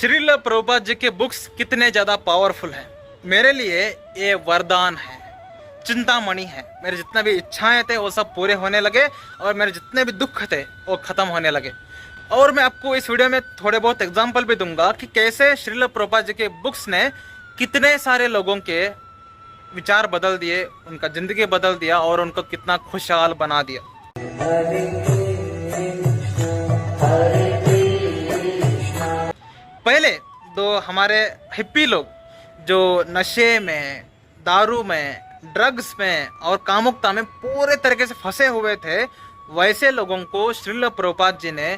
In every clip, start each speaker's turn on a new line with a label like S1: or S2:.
S1: श्रील प्रभुपाद जी के बुक्स कितने ज़्यादा पावरफुल हैं। मेरे लिए ये वरदान है, चिंतामणि है। मेरे जितने भी इच्छाएं थे वो सब पूरे होने लगे और मेरे जितने भी दुख थे वो ख़त्म होने लगे। और मैं आपको इस वीडियो में थोड़े बहुत एग्जाम्पल भी दूंगा कि कैसे श्रील प्रभुपाद जी के बुक्स ने कितने सारे लोगों के विचार बदल दिए, उनका ज़िंदगी बदल दिया और उनको कितना खुशहाल बना दिया। पहले तो हमारे हिप्पी लोग जो नशे में, दारू में, ड्रग्स में और कामुकता में पूरे तरीके से फंसे हुए थे, वैसे लोगों को श्रील प्रभुपाद जी ने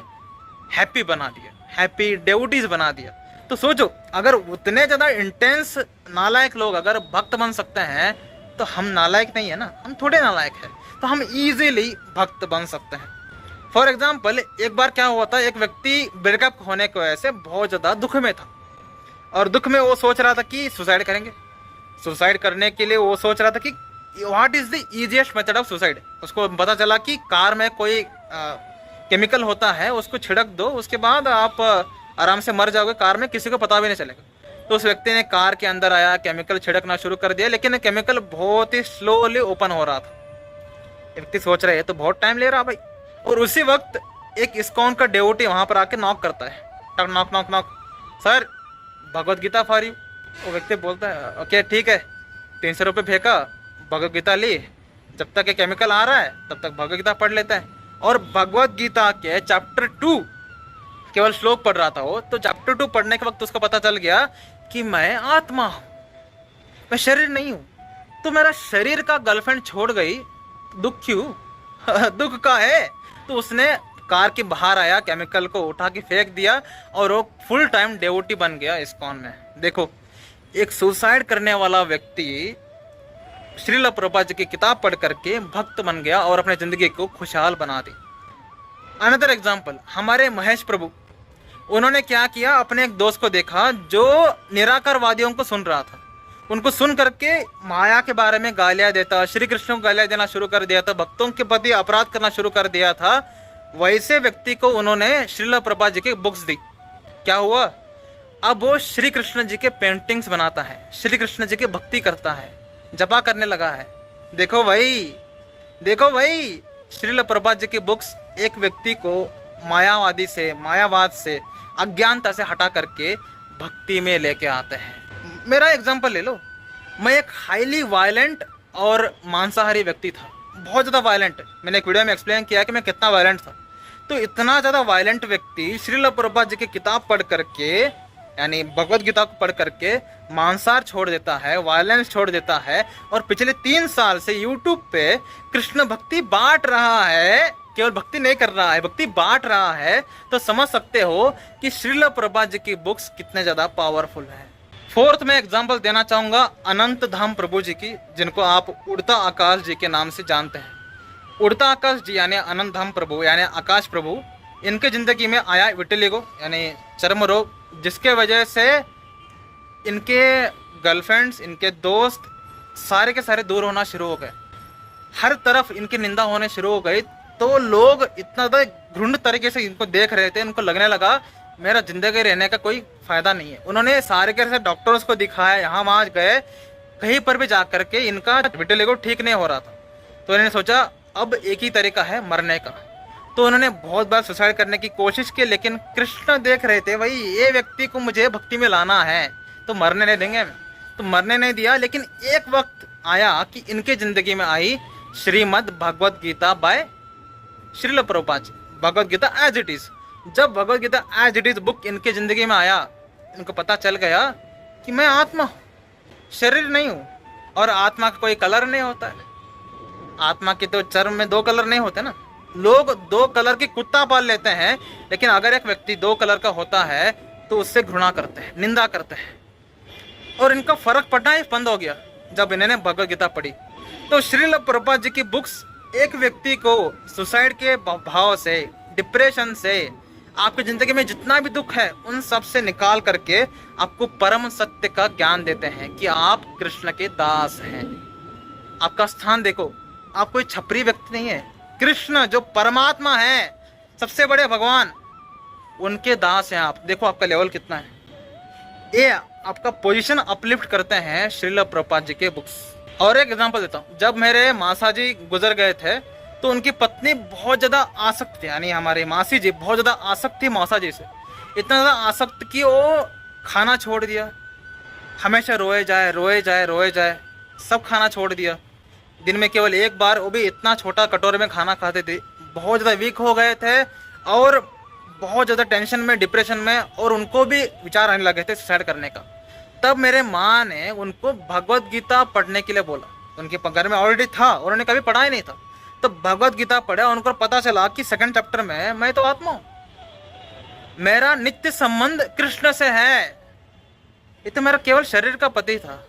S1: हैप्पी बना दिया, हैप्पी डेवोटीज बना दिया। तो सोचो, अगर उतने ज़्यादा इंटेंस नालायक लोग अगर भक्त बन सकते हैं तो हम नालायक नहीं है ना, हम थोड़े नालायक हैं, तो हम इजीली भक्त बन सकते हैं। फॉर एग्जाम्पल, एक बार क्या हुआ था, एक व्यक्ति ब्रेकअप होने की वजह से बहुत ज़्यादा दुख में था और दुख में वो सोच रहा था कि सुसाइड करेंगे। सुसाइड करने के लिए वो सोच रहा था कि what is the easiest method of suicide. उसको पता चला कि कार में कोई केमिकल होता है, उसको छिड़क दो, उसके बाद आप आराम से मर जाओगे कार में, किसी को पता भी नहीं चलेगा। तो उस व्यक्ति ने कार के अंदर आया, केमिकल छिड़कना शुरू कर दिया, लेकिन केमिकल बहुत ही स्लोली ओपन हो रहा था। व्यक्ति सोच रहे हैं तो बहुत टाइम ले रहा भाई। और उसी वक्त एक इस्कॉन का डेवोटी वहां पर आके नॉक करता है, टक knock knock knock, sir Bhagavad Gita for you. वो व्यक्ति बोलता है ओके ठीक है, 300 रुपये फेंका, भगवत गीता ली, जब तक ये केमिकल आ रहा है तब तक भगवत गीता पढ़ लेता है। और भगवत गीता के चैप्टर 2 केवल श्लोक पढ़ रहा था वो, तो चैप्टर 2 पढ़ने के वक्त उसको पता चल गया कि मैं आत्मा हूँ, मैं शरीर नहीं हूँ। तो मेरा शरीर का गर्लफ्रेंड छोड़ गई, दुख क्यों? दुख का है। तो उसने कार के बाहर आया, केमिकल को उठा के फेंक दिया और वो फुल टाइम डेवोटी बन गया इस्कॉन में। देखो, एक सुसाइड करने वाला व्यक्ति श्रील प्रभुपाद जी की किताब पढ़ करके भक्त बन गया और अपने जिंदगी को खुशहाल बना दी। अनदर एग्जाम्पल, हमारे महेश प्रभु, उन्होंने क्या किया, अपने एक दोस्त को देखा जो निराकारवादियों को सुन रहा था। उनको सुन करके माया के बारे में गालियां देता, श्री कृष्ण को गालियां देना शुरू कर दिया था, भक्तों के प्रति अपराध करना शुरू कर दिया था। वैसे व्यक्ति को उन्होंने श्रील प्रभुपाद जी की बुक्स दी। क्या हुआ, अब वो श्री कृष्ण जी के पेंटिंग्स बनाता है, श्री कृष्ण जी की भक्ति करता है, जपा करने लगा है। देखो भाई, देखो भाई, श्रील प्रभुपाद जी की बुक्स एक व्यक्ति को मायावादी से, मायावाद से, अज्ञानता से हटा करके भक्ति में लेके आते हैं। मेरा एग्जांपल ले लो, मैं एक हाईली वायलेंट और मांसाहारी व्यक्ति था, बहुत ज़्यादा वायलेंट। मैंने एक वीडियो में एक्सप्लेन किया कि मैं कितना वायलेंट था। तो इतना ज़्यादा वायलेंट व्यक्ति श्रील प्रभुपाद जी की किताब पढ़ करके, यानी भगवत गीता को पढ़ करके मांसाहार छोड़ देता है, वायलेंस छोड़ देता है और पिछले 3 साल से यूट्यूब पे कृष्ण भक्ति बांट रहा है। केवल भक्ति नहीं कर रहा है, भक्ति बांट रहा है। तो समझ सकते हो कि श्रील प्रभुपाद जी की बुक्स कितने ज़्यादा पावरफुल है। फोर्थ में एग्जाम्पल देना चाहूँगा अनंत धाम प्रभु जी की, जिनको आप उड़ता आकाश जी के नाम से जानते हैं। उड़ता आकाश जी यानी अनंत धाम प्रभु यानी आकाश प्रभु, इनके ज़िंदगी में आया विटिलिगो यानी चर्म रोग, जिसके वजह से इनके गर्लफ्रेंड्स, इनके दोस्त सारे के सारे दूर होना शुरू हो गए। हर तरफ इनकी निंदा होने शुरू हो गई। तो लोग इतना ज़्यादा घृण तरीके से इनको देख रहे थे, इनको लगने लगा मेरा जिंदगी रहने का कोई फायदा नहीं है। उन्होंने सारे के सारे डॉक्टर्स को दिखाया, यहाँ वहाँ गए, कहीं पर भी जा करके इनका विटिलिगो ठीक नहीं हो रहा था। तो उन्होंने सोचा अब एक ही तरीका है मरने का। तो उन्होंने बहुत बार सुसाइड करने की कोशिश की, लेकिन कृष्ण देख रहे थे भाई ये व्यक्ति को मुझे भक्ति में लाना है, तो मरने नहीं देंगे। तो मरने नहीं दिया। लेकिन एक वक्त आया कि इनके जिंदगी में आई Shrimad Bhagavad Gita by Srila Prabhupada ji, Bhagavad Gita as it is. जब Bhagavad Gita as it is book इनके जिंदगी में आया, इनको पता चल गया कि मैं आत्मा हूँ, शरीर नहीं हूँ। और आत्मा का कोई कलर नहीं होता है। आत्मा के तो चर्म में 2 कलर नहीं होते ना। लोग 2 कलर की कुत्ता पाल लेते हैं, लेकिन अगर एक व्यक्ति 2 कलर का होता है तो उससे घृणा करते हैं, निंदा करते हैं। और इनका फर्क पड़ना ही बंद हो गया जब इन्होंने भगवत गीता पढ़ी। तो श्रील प्रभुपाद जी की बुक्स एक व्यक्ति को सुसाइड के भाव से, डिप्रेशन से, आपकी जिंदगी में जितना भी दुख है उन सब से निकाल करके आपको परम सत्य का ज्ञान देते हैं कि आप कृष्ण के दास हैं। आपका स्थान देखो, आप कोई छपरी व्यक्ति नहीं है। कृष्ण जो परमात्मा है, सबसे बड़े भगवान, उनके दास हैं आप। देखो आपका लेवल कितना है। ये आपका पोजीशन अपलिफ्ट करते हैं श्रील प्रभुपाद जी के बुक्स। और एक एग्जांपल देता हूँ, जब मेरे मासा जी गुजर गए थे तो उनकी पत्नी बहुत ज़्यादा आसक्त थी, यानी हमारी मासी जी बहुत ज़्यादा आसक्त थी मौसा जी से, इतना ज़्यादा आसक्त कि वो खाना छोड़ दिया, हमेशा रोए जाए रोए जाए रोए जाए, सब खाना छोड़ दिया। दिन में केवल एक बार, वो भी इतना छोटा कटोरे में खाना खाते थे। बहुत ज़्यादा वीक हो गए थे और बहुत ज़्यादा टेंशन में, डिप्रेशन में, और उनको भी विचार आने लगे थे सुसाइड करने का। तब मेरे माँ ने उनको भगवत गीता पढ़ने के लिए बोला। उनके घर में ऑलरेडी था, उन्होंने कभी पढ़ा ही नहीं था। तो भगवत गीता पढ़ा, उनको पता चला कि सेकंड चैप्टर में मैं तो आत्मा हूँ, मेरा नित्य संबंध कृष्ण से है। ये तो मेरा केवल शरीर का पति था,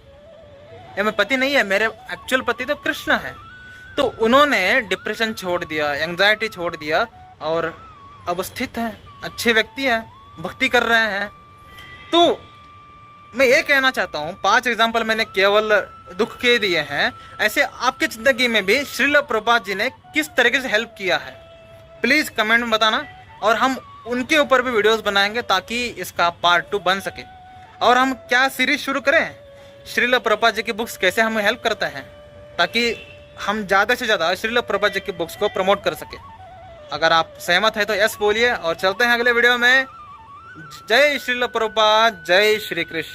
S1: ये मैं पति नहीं है, मेरे एक्चुअल पति तो कृष्ण है। तो उन्होंने डिप्रेशन छोड़ दिया, एंजाइटी छोड़ दिया, और अब स्थित हैं, अच्छे व्यक्ति हैं, भक्ति कर रहे हैं। तो मैं ये कहना चाहता हूँ, 5 एग्जाम्पल मैंने केवल दुख के दिए हैं, ऐसे आपकी जिंदगी में भी श्रील प्रभुपाद जी ने किस तरीके से हेल्प किया है, प्लीज़ कमेंट में बताना, और हम उनके ऊपर भी वीडियोस बनाएंगे ताकि इसका पार्ट 2 बन सके। और हम क्या सीरीज शुरू करें, श्रील प्रभुपाद जी की बुक्स कैसे हमें हेल्प करते हैं, ताकि हम ज़्यादा से ज़्यादा श्रील प्रभुपाद जी की बुक्स को प्रमोट कर सके। अगर आप सहमत हैं तो यस बोलिए, और चलते हैं अगले वीडियो में। जय श्रील प्रभुपाद, जय श्री कृष्ण।